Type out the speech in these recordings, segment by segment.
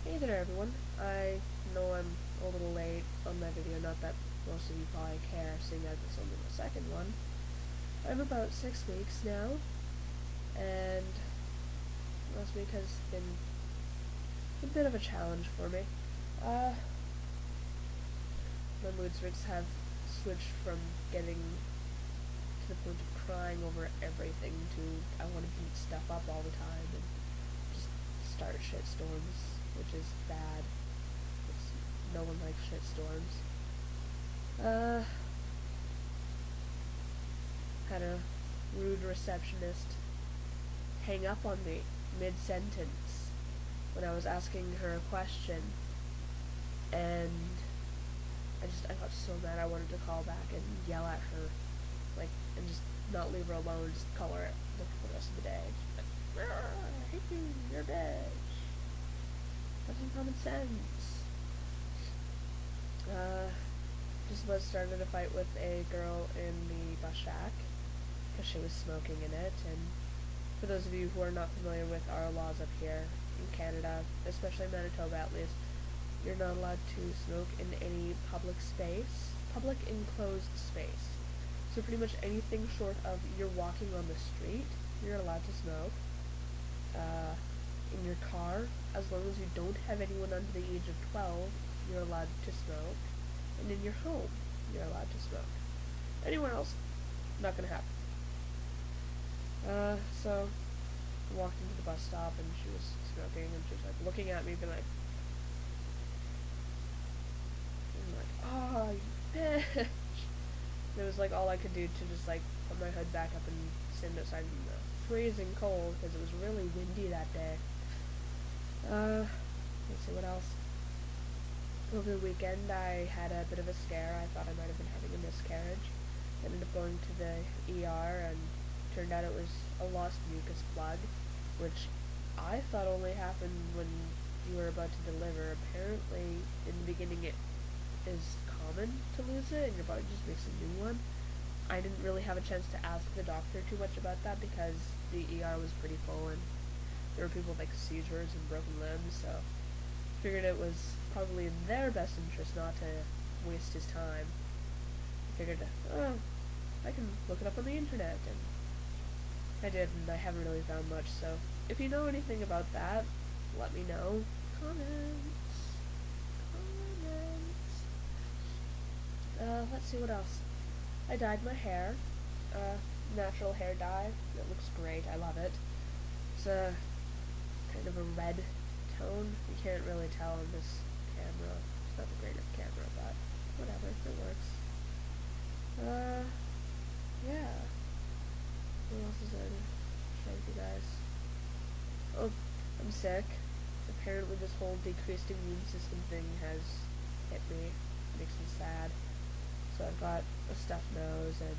Hey there everyone, I know I'm a little late on my video, not that most of you probably care, seeing as it's only the second one. I'm about 6 weeks now, and last week has been a bit of a challenge for me. My mood swings have switched from getting to the point of crying over everything to I want to beat stuff up all the time and just start shit storms, which is bad. No one likes shitstorms. Had a rude receptionist hang up on me mid-sentence when I was asking her a question, and I got so mad I wanted to call back and yell at her, and just not leave her alone, just call her for the rest of the day. Just like, I hate you, you're a bitch. Have some common sense. Just about started a fight with a girl in the bus shack because she was smoking in it. And for those of you who are not familiar with our laws up here in Canada, especially Manitoba at least, you're not allowed to smoke in any public enclosed space. So pretty much anything short of you're walking on the street, you're allowed to smoke. In your car, as long as you don't have anyone under the age of 12, you're allowed to smoke. And in your home, you're allowed to smoke. Anywhere else, not gonna happen. So I walked into the bus stop and she was smoking and she was like looking at me being like, oh, you bitch. And it was like all I could do to just like put my hood back up and stand outside in the freezing cold because it was really windy that day. Let's see what else. Over the weekend, I had a bit of a scare. I thought I might have been having a miscarriage. Ended up going to the ER, and turned out it was a lost mucus plug, which I thought only happened when you were about to deliver. Apparently, in the beginning, it is common to lose it, and your body just makes a new one. I didn't really have a chance to ask the doctor too much about that because the ER was pretty full, and there were people with like seizures and broken limbs, so figured it was probably in their best interest not to waste his time. I figured, I can look it up on the internet, and I did, and I haven't really found much, so if you know anything about that, let me know. Comments. Let's see what else. I dyed my hair. Natural hair dye. It looks great, I love it. It's a kind of a red tone. You can't really tell on this camera. It's not the greatest camera, but whatever, it works. Yeah. What else is there to show you guys? Oh, I'm sick. Apparently this whole decreased immune system thing has hit me. It makes me sad. So I've got a stuffed nose, and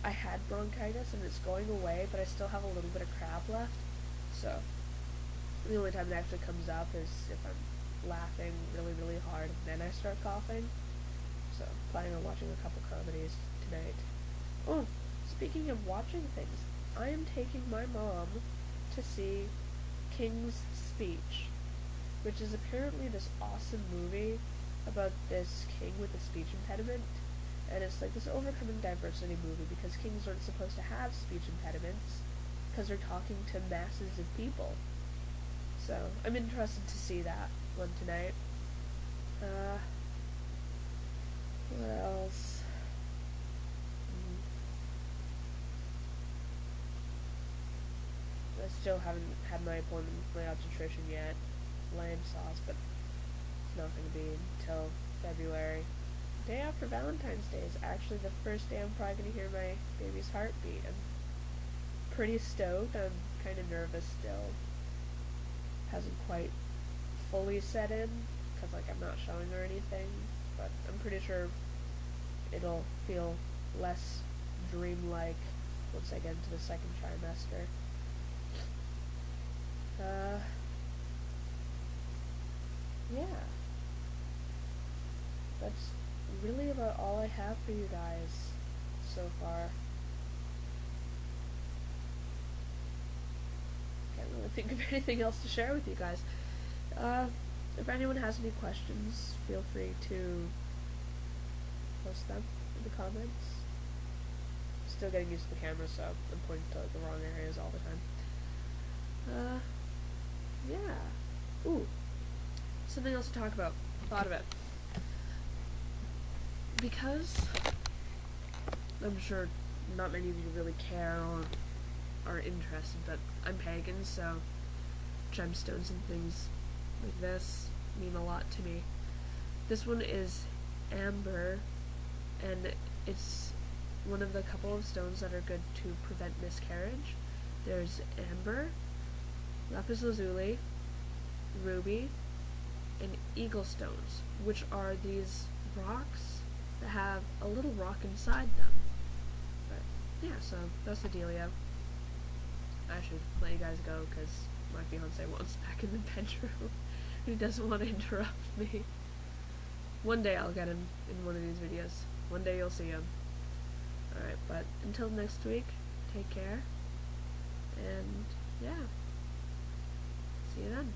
I had bronchitis, and it's going away, but I still have a little bit of crap left. So the only time it actually comes up is if I'm laughing really, really hard and then I start coughing. So, planning on watching a couple comedies tonight. Oh, speaking of watching things, I am taking my mom to see King's Speech, which is apparently this awesome movie about this king with a speech impediment. And it's like this overcoming diversity movie because kings aren't supposed to have speech impediments because they're talking to masses of people. So, I'm interested to see that one tonight. What else? I still haven't had my appointment with my obstetrician yet. Lamb sauce, but it's not going to be until February. The day after Valentine's Day is actually the first day I'm probably going to hear my baby's heartbeat. I'm pretty stoked. I'm kind of nervous still. Hasn't quite fully set in because I'm not showing her anything, but I'm pretty sure it'll feel less dreamlike once I get into the second trimester. Yeah, that's really about all I have for you guys so far. Can't really think of anything else to share with you guys. anyone has any questions, feel free to post them in the comments. Still getting used to the camera, so I'm pointing to the wrong areas all the time. Yeah. Ooh. Something else to talk about. Thought of it. Because I'm sure not many of you really care or are interested, but I'm pagan, so gemstones and things like this mean a lot to me. This one is amber, and it's one of the couple of stones that are good to prevent miscarriage. There's amber, lapis lazuli, ruby, and eagle stones, which are these rocks that have a little rock inside them. But yeah, so that's the dealio. I should let you guys go because my fiance wants back in the bedroom. He doesn't want to interrupt me. One day I'll get him in one of these videos. One day you'll see him. Alright, but until next week, take care. And yeah. See you then.